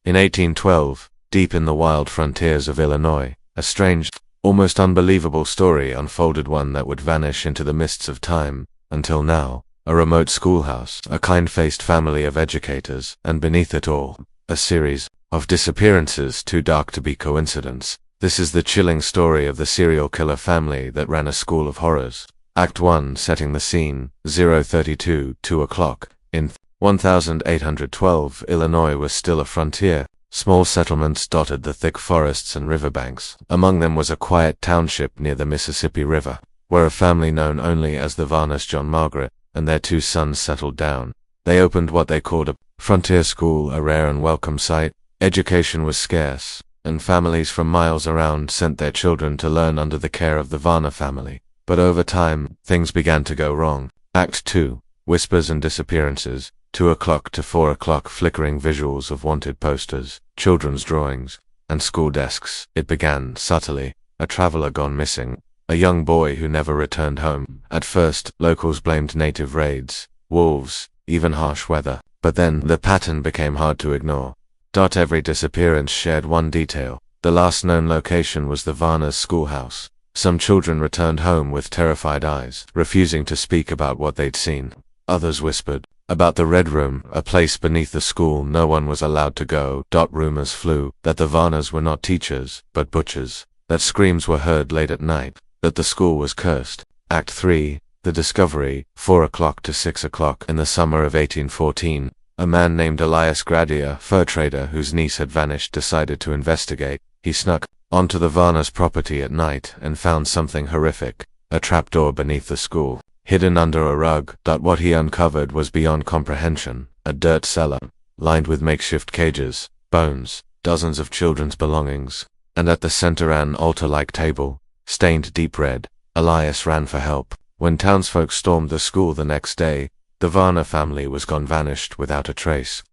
In 1812, deep in the wild frontiers of Illinois, a strange, almost unbelievable story unfolded, one that would vanish into the mists of time, until now. A remote schoolhouse, a kind-faced family of educators, and beneath it all, a series of disappearances too dark to be coincidence. This is the chilling story of the serial killer family that ran a school of horrors. Act 1, setting the scene, 032, 2 o'clock. In 1812, Illinois was still a frontier. Small settlements dotted the thick forests and riverbanks. Among them was a quiet township near the Mississippi River, where a family known only as the Varners, John Margaret, and their 2 sons settled down. They opened what they called a frontier school, a rare and welcome sight. Education was scarce, and families from miles around sent their children to learn under the care of the Varner family. But over time, things began to go wrong. Act 2, whispers and disappearances, 2 o'clock to 4 o'clock, flickering visuals of wanted posters, children's drawings, and school desks. It began, subtly, a traveler gone missing, a young boy who never returned home. At first, locals blamed native raids, wolves, even harsh weather. But then, the pattern became hard to ignore. Every disappearance shared one detail. The last known location was the Varners' schoolhouse. Some children returned home with terrified eyes, refusing to speak about what they'd seen. Others whispered about the Red Room, a place beneath the school no one was allowed to go. Rumors flew that the Varners were not teachers, but butchers, that screams were heard late at night, that the school was cursed. Act 3, the discovery, 4 o'clock to 6 o'clock. In the summer of 1814, a man named Elias Grady, a fur trader whose niece had vanished, decided to investigate. He snuck onto the Varners' property at night and found something horrific, a trapdoor beneath the school, hidden under a rug. What he uncovered was beyond comprehension, a dirt cellar, lined with makeshift cages, bones, dozens of children's belongings, and at the center an altar-like table, stained deep red. Elias ran for help. When townsfolk stormed the school the next day, the Varner family was gone, vanished without a trace.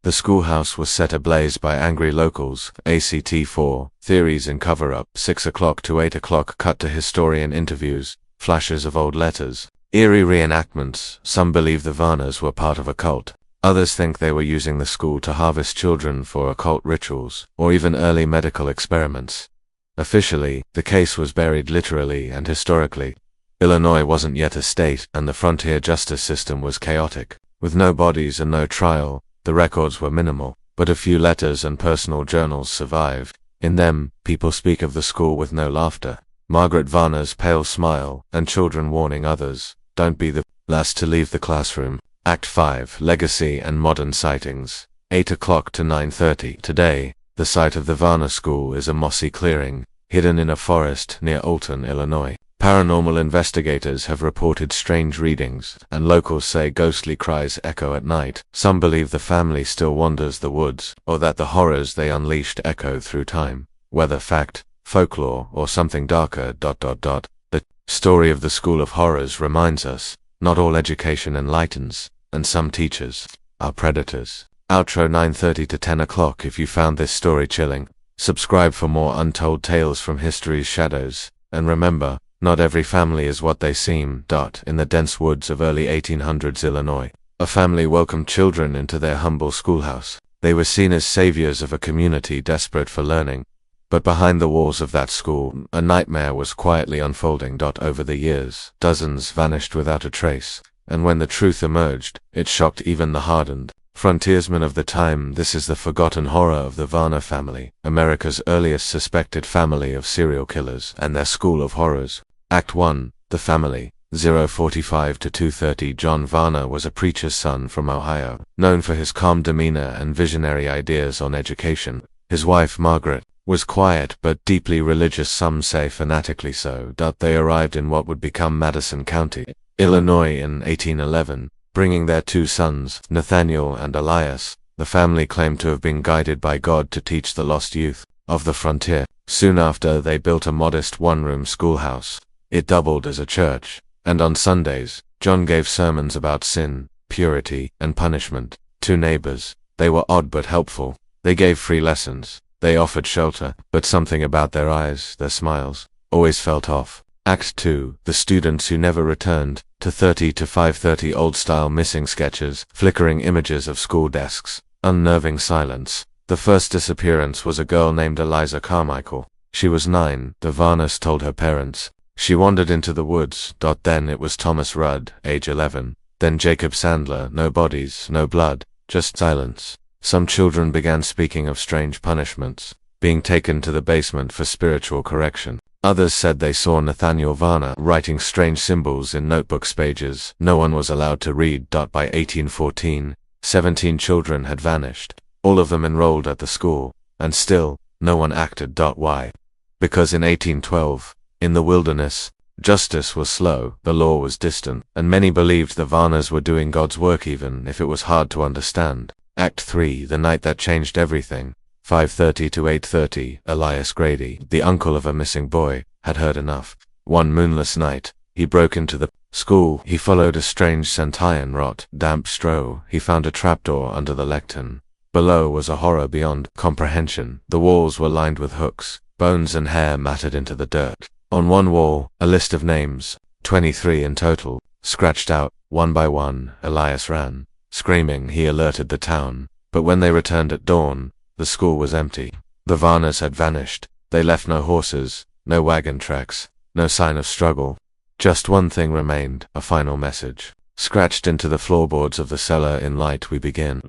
The schoolhouse was set ablaze by angry locals. ACT 4, theories in cover-up. 6 o'clock to 8 o'clock, cut to historian interviews, flashes of old letters, eerie reenactments. Some believe the Varners were part of a cult. Others think they were using the school to harvest children for occult rituals, or even early medical experiments. Officially, the case was buried literally and historically. Illinois wasn't yet a state, and the frontier justice system was chaotic. With no bodies and no trial, the records were minimal, but a few letters and personal journals survived. In them, people speak of the school with no laughter, Margaret Varner's pale smile, and children warning others, "Don't be the last to leave the classroom." Act 5, legacy and modern sightings. 8 o'clock to 9:30. Today, the site of the Varner School is a mossy clearing, hidden in a forest near Alton, Illinois. Paranormal investigators have reported strange readings, and locals say ghostly cries echo at night. Some believe the family still wanders the woods, or that the horrors they unleashed echo through time. Whether fact, folklore, or something darker. The story of the School of Horrors reminds us, not all education enlightens, and some teachers are predators. Outro 9:30 to 10 o'clock. If you found this story chilling, subscribe for more untold tales from history's shadows, and remember, not every family is what they seem. In the dense woods of early 1800s Illinois, a family welcomed children into their humble schoolhouse. They were seen as saviors of a community desperate for learning. But behind the walls of that school, a nightmare was quietly unfolding. Over the years, dozens vanished without a trace, and when the truth emerged, it shocked even the hardened frontiersmen of the time. This is the forgotten horror of the Varner family, America's earliest suspected family of serial killers, and their school of horrors. Act 1, the family. 045 to 2:30. John Varner was a preacher's son from Ohio, known for his calm demeanor and visionary ideas on education. His wife, Margaret, was quiet but deeply religious, some say fanatically so. They arrived in what would become Madison County, Illinois in 1811, bringing their 2 sons, Nathaniel and Elias. The family claimed to have been guided by God to teach the lost youth of the frontier. Soon after, they built a modest one-room schoolhouse. It doubled as a church, and on Sundays, John gave sermons about sin, purity, and punishment. 2 neighbors. They were odd but helpful. They gave free lessons. They offered shelter, but something about their eyes, their smiles, always felt off. Act 2, the students who never returned. 2:30 to 5:30. Old-style missing sketches, flickering images of school desks, unnerving silence. The first disappearance was a girl named Eliza Carmichael. She was 9, the Varnas told her parents. She wandered into the woods. Then it was Thomas Rudd, age 11. Then Jacob Sandler, no bodies, no blood, just silence. Some children began speaking of strange punishments, being taken to the basement for spiritual correction. Others said they saw Nathaniel Varna writing strange symbols in notebooks pages no one was allowed to read. By 1814, 17 children had vanished, all of them enrolled at the school, and still, no one acted. Why? Because in 1812, in the wilderness, justice was slow, the law was distant, and many believed the Varnas were doing God's work even if it was hard to understand. Act 3, The Night That Changed Everything. 5:30 to 8:30, Elias Grady, the uncle of a missing boy, had heard enough. One moonless night, he broke into the school. He followed a strange scent, iron rot, damp straw. He found a trapdoor under the lectern. Below was a horror beyond comprehension. The walls were lined with hooks, bones and hair matted into the dirt. On one wall, a list of names, 23 in total, scratched out, one by one. Elias ran. Screaming, he alerted the town. But when they returned at dawn, the school was empty. The Varnas had vanished. They left no horses, no wagon tracks, no sign of struggle. Just one thing remained, a final message. Scratched into the floorboards of the cellar: in light we begin.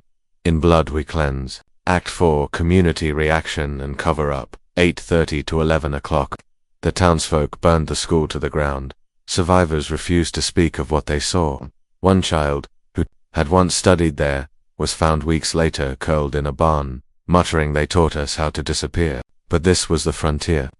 In blood we cleanse. Act 4, Community Reaction and Cover-Up. 8:30 to 11 o'clock. The townsfolk burned the school to the ground. Survivors refused to speak of what they saw. One child, who had once studied there, was found weeks later curled in a barn, muttering, "They taught us how to disappear." But this was the frontier.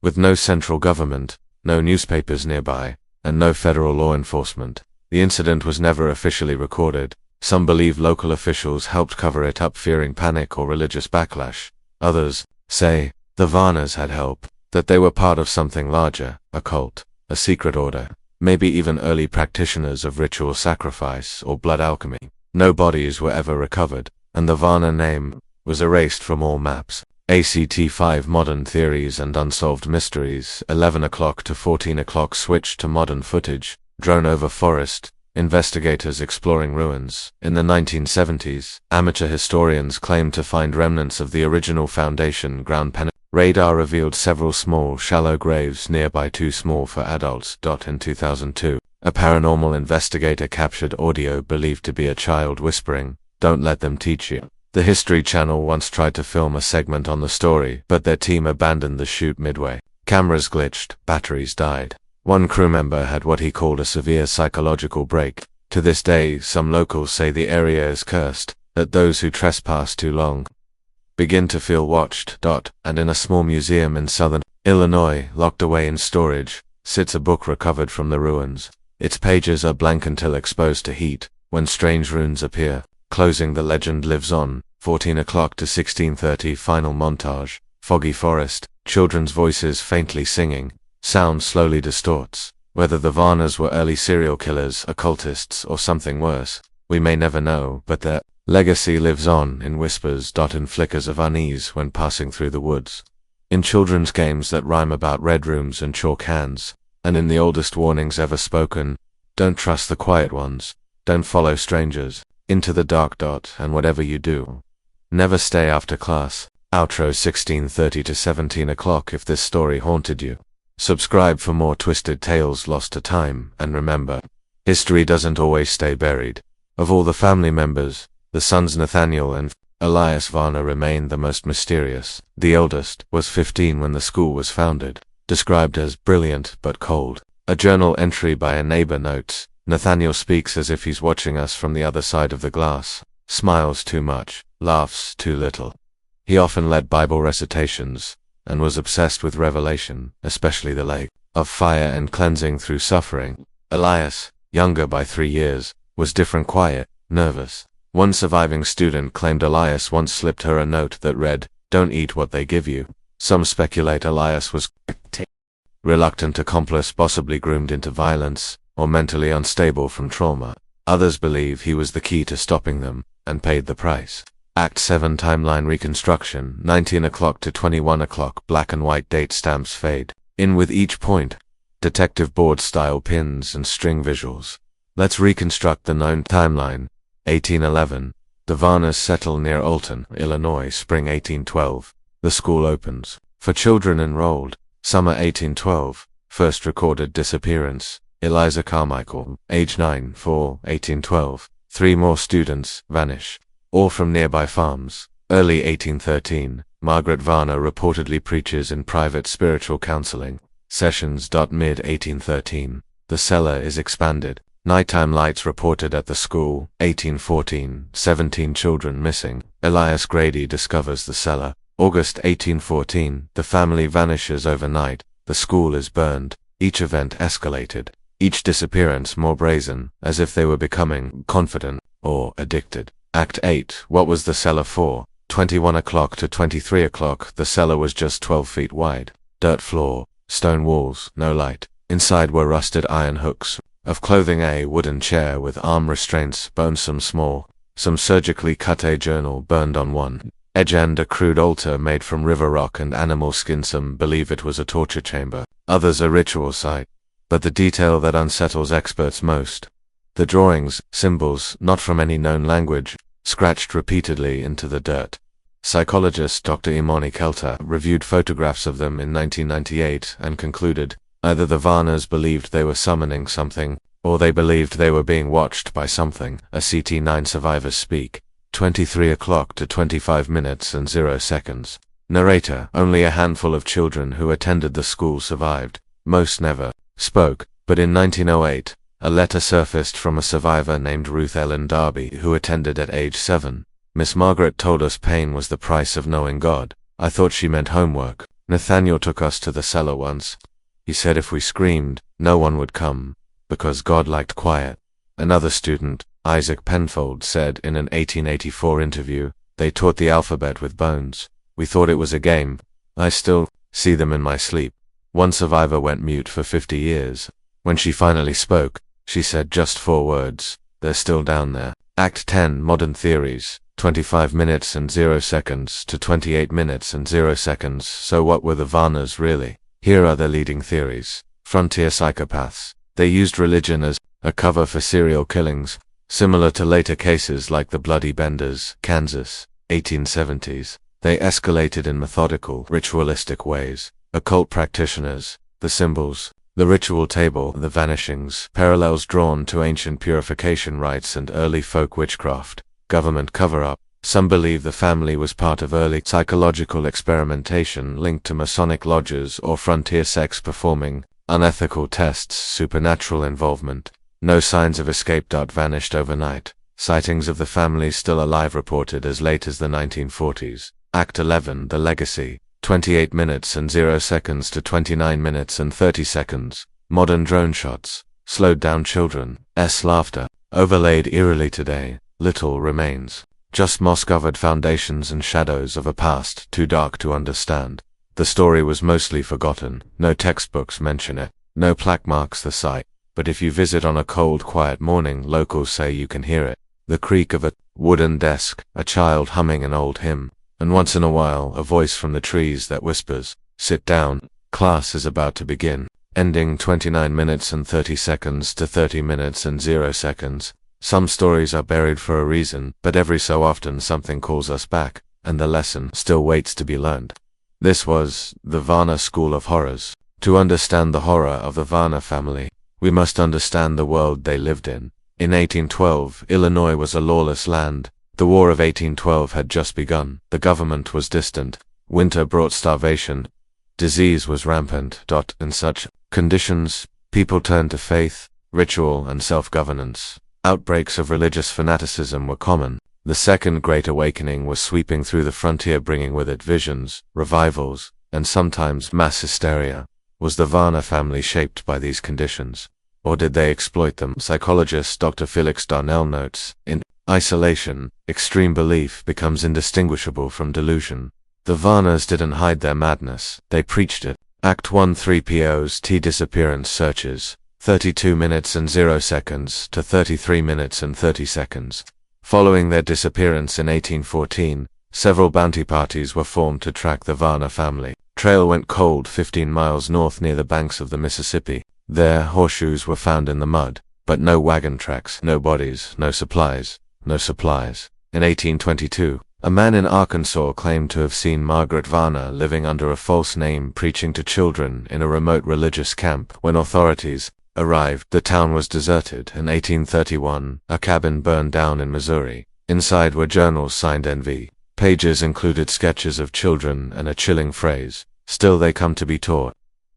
With no central government, no newspapers nearby, and no federal law enforcement, the incident was never officially recorded. Some believe local officials helped cover it up, fearing panic or religious backlash. Others say the Varnas had help, that they were part of something larger, a cult, a secret order, maybe even early practitioners of ritual sacrifice or blood alchemy. No bodies were ever recovered, and the Varna name was erased from all maps. ACT 5 Modern Theories and Unsolved Mysteries. 11 o'clock to 14 o'clock switched to modern footage. Drone over forest. Investigators exploring ruins. In the 1970s, amateur historians claimed to find remnants of the original foundation ground. Radar revealed several small, shallow graves nearby, too small for adults. In 2002, a paranormal investigator captured audio believed to be a child whispering, "Don't let them teach you." The History Channel once tried to film a segment on the story, but their team abandoned the shoot midway. Cameras glitched, batteries died. One crew member had what he called a severe psychological break. To this day, some locals say the area is cursed, that those who trespass too long begin to feel watched. And in a small museum in southern Illinois, locked away in storage, sits a book recovered from the ruins. Its pages are blank until exposed to heat, when strange runes appear. Closing, the legend lives on. 14 o'clock to 16:30 final montage. Foggy forest, children's voices faintly singing. Sound slowly distorts. Whether the Varnas were early serial killers, occultists, or something worse, we may never know, but their legacy lives on in whispers. In flickers of unease when passing through the woods. In children's games that rhyme about red rooms and chalk hands. And in the oldest warnings ever spoken: don't trust the quiet ones. Don't follow strangers into the dark. And whatever you do, never stay after class. Outro 16:30 to 17 o'clock. If this story haunted you, subscribe for more twisted tales lost to time, and remember, history doesn't always stay buried. Of all the family members, the sons Nathaniel and Elias Varna remain the most mysterious. The eldest was 15 when the school was founded, described as brilliant but cold. A journal entry by a neighbor notes, "Nathaniel speaks as if he's watching us from the other side of the glass, smiles too much, laughs too little." He often led Bible recitations, and was obsessed with revelation, especially the lake of fire and cleansing through suffering. Elias, younger by 3 years, was different, quiet, nervous. One surviving student claimed Elias once slipped her a note that read, "Don't eat what they give you." Some speculate Elias was reluctant accomplice, possibly groomed into violence, or mentally unstable from trauma. Others believe he was the key to stopping them, and paid the price. Act 7 Timeline Reconstruction. 19 o'clock to 21 o'clock. Black and white date stamps fade in with each point. Detective board style pins and string visuals. Let's reconstruct the known timeline. 1811. The Varnas settle near Alton, Illinois, spring 1812. The school opens. For children enrolled, summer 1812. First recorded disappearance, Eliza Carmichael, age 9, fall 1812. 3 more students vanish, all from nearby farms. Early 1813, Margaret Varner reportedly preaches in private spiritual counseling sessions. Mid 1813, the cellar is expanded. Nighttime lights reported at the school. 1814, 17 children missing. Elias Grady discovers the cellar. August 1814, the family vanishes overnight. The school is burned. Each event escalated. Each disappearance more brazen, as if they were becoming confident or addicted. Act 8. What was the cellar for? 21 o'clock to 23 o'clock, the cellar was just 12 feet wide. Dirt floor, stone walls, no light. Inside were rusted iron hooks. Of clothing, a wooden chair with arm restraints, bones some small, some surgically cut, a journal burned on one edge, and a crude altar made from river rock and animal skin. Some believe it was a torture chamber, others a ritual site. But the detail that unsettles experts most: the drawings, symbols, not from any known language, scratched repeatedly into the dirt. Psychologist Dr. Imani Kelter reviewed photographs of them in 1998 and concluded, either the Varnas believed they were summoning something, or they believed they were being watched by something. A CT9 survivors speak. 23 o'clock to 25 minutes and 0 seconds. Narrator: only a handful of children who attended the school survived. Most never spoke, but in 1908, a letter surfaced from a survivor named Ruth Ellen Darby who attended at age 7. Miss Margaret told us pain was the price of knowing God. I thought she meant homework. Nathaniel took us to the cellar once. He said if we screamed, no one would come, because God liked quiet. Another student, Isaac Penfold, said in an 1884 interview, they taught the alphabet with bones. We thought it was a game. I still see them in my sleep. One survivor went mute for 50 years. When she finally spoke, she said just 4 words: they're still down there. Act 10. Modern theories. 25 minutes and 0 seconds to 28 minutes and 0 seconds. So what were the Varnas really? Here are the leading theories. Frontier psychopaths. They used religion as a cover for serial killings, similar to later cases like the Bloody Benders, Kansas, 1870s. They escalated in methodical, ritualistic ways. Occult practitioners, the symbols, the ritual table, the vanishings, parallels drawn to ancient purification rites and early folk witchcraft. Government cover-up. Some believe the family was part of early psychological experimentation linked to Masonic lodges or frontier sects performing unethical tests. Supernatural involvement. No signs of escape. Vanished overnight. Sightings of the family still alive reported as late as the 1940s. Act 11. The legacy. 28 minutes and 0 seconds to 29 minutes and 30 seconds. Modern drone shots. Slowed down children's laughter. Overlaid eerily today. Little remains. Just moss-covered foundations and shadows of a past too dark to understand. The story was mostly forgotten. No textbooks mention it. No plaque marks the site. But if you visit on a cold, quiet morning, locals say you can hear it. The creak of a wooden desk, a child humming an old hymn, and once in a while a voice from the trees that whispers, "Sit down, class is about to begin." Ending 29 minutes and 30 seconds to 30 minutes and 0 seconds. Some stories are buried for a reason, but every so often something calls us back, and the lesson still waits to be learned. This was the Varna School of Horrors. To understand the horror of the Varna family, we must understand the world they lived in. In 1812, Illinois was a lawless land. The War of 1812 had just begun. The government was distant. Winter brought starvation. Disease was rampant. In such conditions, people turned to faith, ritual, and self-governance. Outbreaks of religious fanaticism were common. The Second Great Awakening was sweeping through the frontier, bringing with it visions, revivals, and sometimes mass hysteria. Was the Varna family shaped by these conditions, or did they exploit them? Psychologist Dr. Felix Darnell notes, in isolation, extreme belief becomes indistinguishable from delusion. The Varnas didn't hide their madness, they preached it. Act 1. 3 PO's disappearance searches. 32 minutes and 0 seconds to 33 minutes and 30 seconds. Following their disappearance in 1814, several bounty parties were formed to track the Varna family. Trail went cold 15 miles north near the banks of the Mississippi. There, horseshoes were found in the mud, but no wagon tracks, no bodies, no supplies. In 1822, a man in Arkansas claimed to have seen Margaret Varner living under a false name preaching to children in a remote religious camp. When authorities arrived, the town was deserted. In 1831, a cabin burned down in Missouri. Inside were journals signed NV. Pages included sketches of children and a chilling phrase, "Still they come to be taught."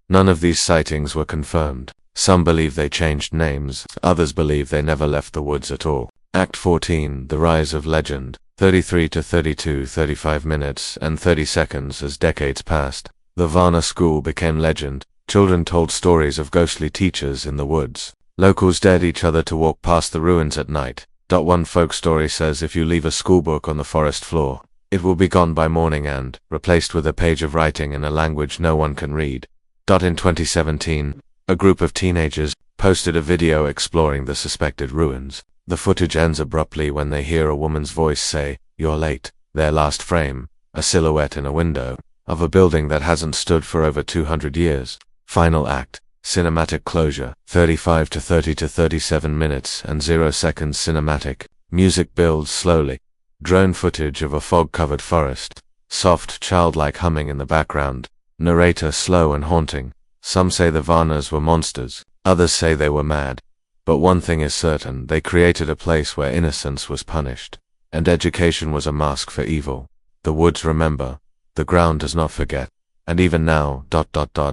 None of these sightings were confirmed. Some believe they changed names, others believe they never left the woods at all. Act 14, The Rise of Legend, 33 to 32, 35 minutes and 30 seconds. As decades passed, the Varner School became legend. Children told stories of ghostly teachers in the woods. Locals dared each other to walk past the ruins at night. One folk story says if you leave a schoolbook on the forest floor, it will be gone by morning and replaced with a page of writing in a language no one can read. In 2017, a group of teenagers posted a video exploring the suspected ruins. The footage ends abruptly when they hear a woman's voice say, "You're late." Their last frame, a silhouette in a window, of a building that hasn't stood for over 200 years. Final act, cinematic closure, 35 to 30 to 37 minutes and 0 seconds cinematic. Music builds slowly. Drone footage of a fog-covered forest. Soft, childlike humming in the background. Narrator slow and haunting. Some say the Varners were monsters. Others say they were mad. But one thing is certain, they created a place where innocence was punished, and education was a mask for evil. The woods remember. The ground does not forget. And even now,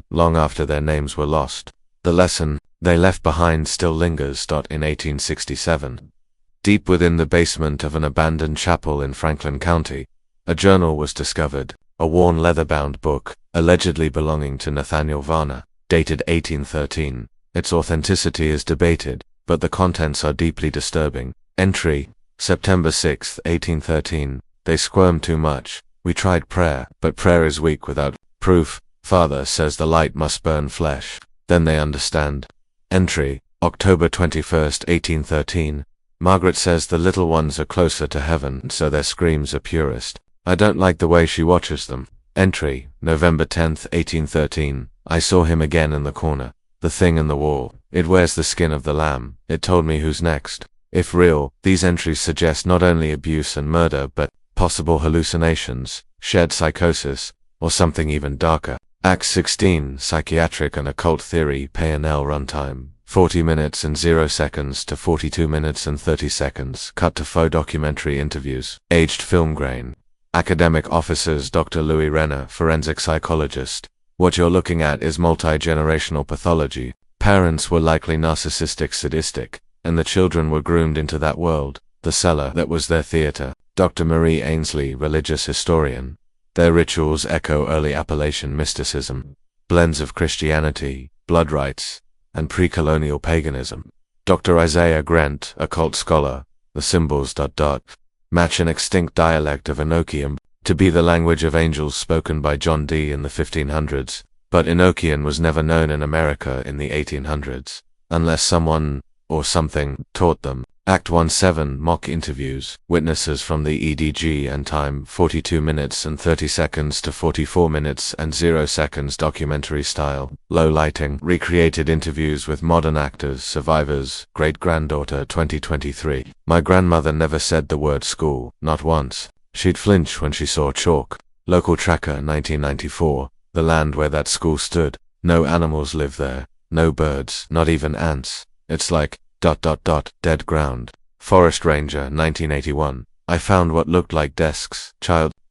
long after their names were lost, the lesson they left behind still lingers. In 1867, deep within the basement of an abandoned chapel in Franklin County, a journal was discovered, a worn leather-bound book, allegedly belonging to Nathaniel Varner, dated 1813. Its authenticity is debated, but the contents are deeply disturbing. Entry, September 6, 1813. They squirm too much. We tried prayer, but prayer is weak without proof. Father says the light must burn flesh. Then they understand. Entry, October 21, 1813. Margaret says the little ones are closer to heaven, so their screams are purest. I don't like the way she watches them. Entry, November 10, 1813. I saw him again in the corner. The thing in the wall. It wears the skin of the lamb. It told me who's next. If real, these entries suggest not only abuse and murder, but possible hallucinations, shared psychosis, or something even darker. Act 16, Psychiatric and Occult Theory, P&L runtime, 40 minutes and 0 seconds to 42 minutes and 30 seconds, cut to faux documentary interviews. Aged film grain. Academic officers Dr. Louis Renner, forensic psychologist. What you're looking at is multi-generational pathology. Parents were likely narcissistic, sadistic, and the children were groomed into that world, the cellar that was their theater. Dr. Marie Ainsley, religious historian. Their rituals echo early Appalachian mysticism, blends of Christianity, blood rites, and pre-colonial paganism. Dr. Isaiah Grant, occult scholar. The symbols ... match an extinct dialect of Enochian to be the language of angels spoken by John Dee in the 1500s, but Enochian was never known in America in the 1800s, unless someone, or something, taught them. Act 17, Mock interviews. Witnesses from the EDG and time, 42 minutes and 30 seconds to 44 minutes and 0 seconds documentary style. Low lighting. Recreated interviews with modern actors, survivors. Great-granddaughter 2023. My grandmother never said the word school, not once. She'd flinch when she saw chalk. Local tracker 1994. The land where that school stood. No animals live there. No birds, not even ants. It's like ... dead ground. Forest Ranger 1981. I found what looked like desks,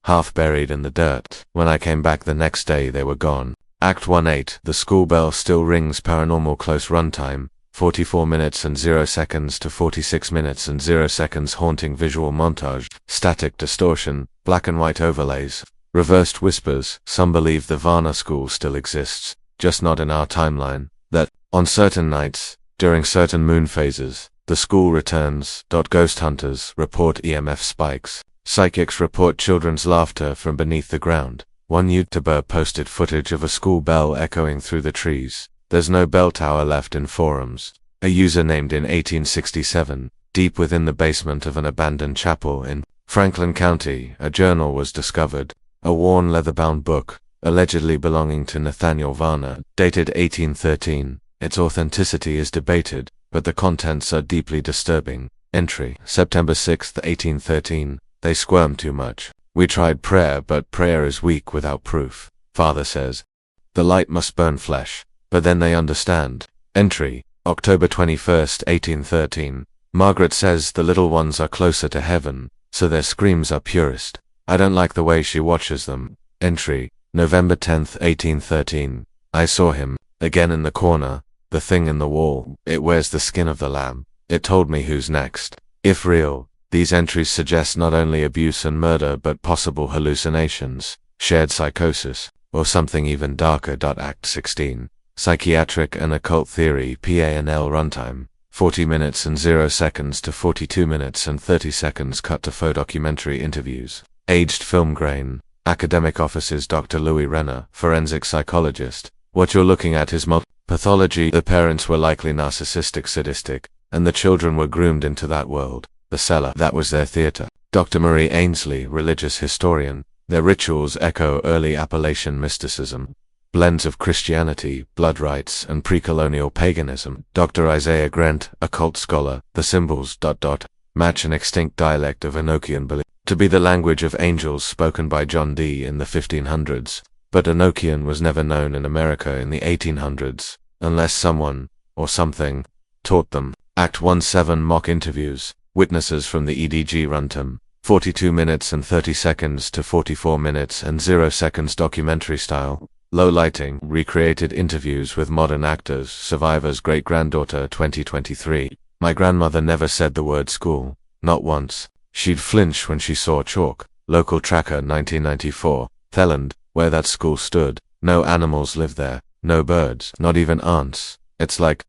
half buried in the dirt. When I came back the next day they were gone. Act 18, The School Bell Still Rings, paranormal close runtime, 44 minutes and 0 seconds to 46 minutes and 0 seconds haunting visual montage, static distortion, black and white overlays, reversed whispers. Some believe the Varner School still exists, just not in our timeline. That, on certain nights, during certain moon phases, the school returns. Ghost hunters report EMF spikes. Psychics report children's laughter from beneath the ground. One YouTuber posted footage of a school bell echoing through the trees. There's no bell tower left in forums. A user named in 1867, deep within the basement of an abandoned chapel in Franklin County, a journal was discovered. A worn leather-bound book, allegedly belonging to Nathaniel Varner, dated 1813. Its authenticity is debated, but the contents are deeply disturbing. Entry, September 6, 1813. They squirm too much. We tried prayer, but prayer is weak without proof. Father says, the light must burn flesh. But then they understand. Entry, October 21st, 1813. Margaret says the little ones are closer to heaven, so their screams are purest. I don't like the way she watches them. Entry, November 10th, 1813. I saw him, again in the corner, the thing in the wall. It wears the skin of the lamb. It told me who's next. If real, these entries suggest not only abuse and murder but possible hallucinations, shared psychosis, or something even darker. Act 16. Psychiatric and Occult Theory PANL runtime, 40 minutes and 0 seconds to 42 minutes and 30 seconds cut to faux documentary interviews. Aged film grain. Academic offices. Dr. Louis Renner, forensic psychologist. What you're looking at is pathology. The parents were likely narcissistic, sadistic, and the children were groomed into that world. The cellar, that was their theater. Dr. Marie Ainsley, religious historian. Their rituals echo early Appalachian mysticism. Blends of Christianity, blood rites, and pre-colonial paganism. Dr. Isaiah Grant, occult scholar. The symbols ... match an extinct dialect of Enochian belief to be the language of angels spoken by John Dee in the 1500s, but Enochian was never known in America in the 1800s, unless someone, or something, taught them. Act 1-7 mock interviews. Witnesses from the EDG runtime, 42 minutes and 30 seconds to 44 minutes and 0 seconds documentary style. Low lighting, recreated interviews with modern actors. Survivor's great-granddaughter 2023. My grandmother never said the word school, not once. She'd flinch when she saw chalk. Local tracker 1994. Theland, where that school stood. No animals lived there, no birds, not even ants. It's like ...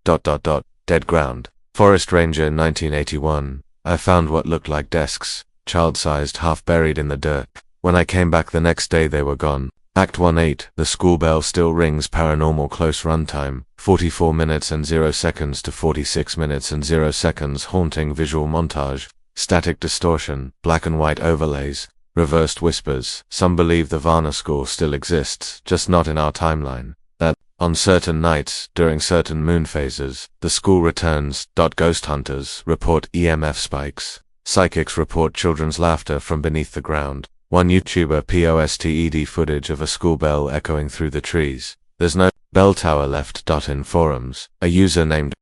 dead ground. Forest Ranger 1981. I found what looked like desks, child-sized, half buried in the dirt. When I came back the next day they were gone. Act 1-8. The school bell still rings. Paranormal close runtime, 44 minutes and 0 seconds to 46 minutes and 0 seconds. Haunting visual montage, static distortion, black and white overlays, reversed whispers. Some believe the Varna school still exists, just not in our timeline. That, on certain nights, during certain moon phases, the school returns. Ghost hunters report EMF spikes. Psychics report children's laughter from beneath the ground. One YouTuber posted footage of a school bell echoing through the trees. There's no bell tower left. In forums, a user named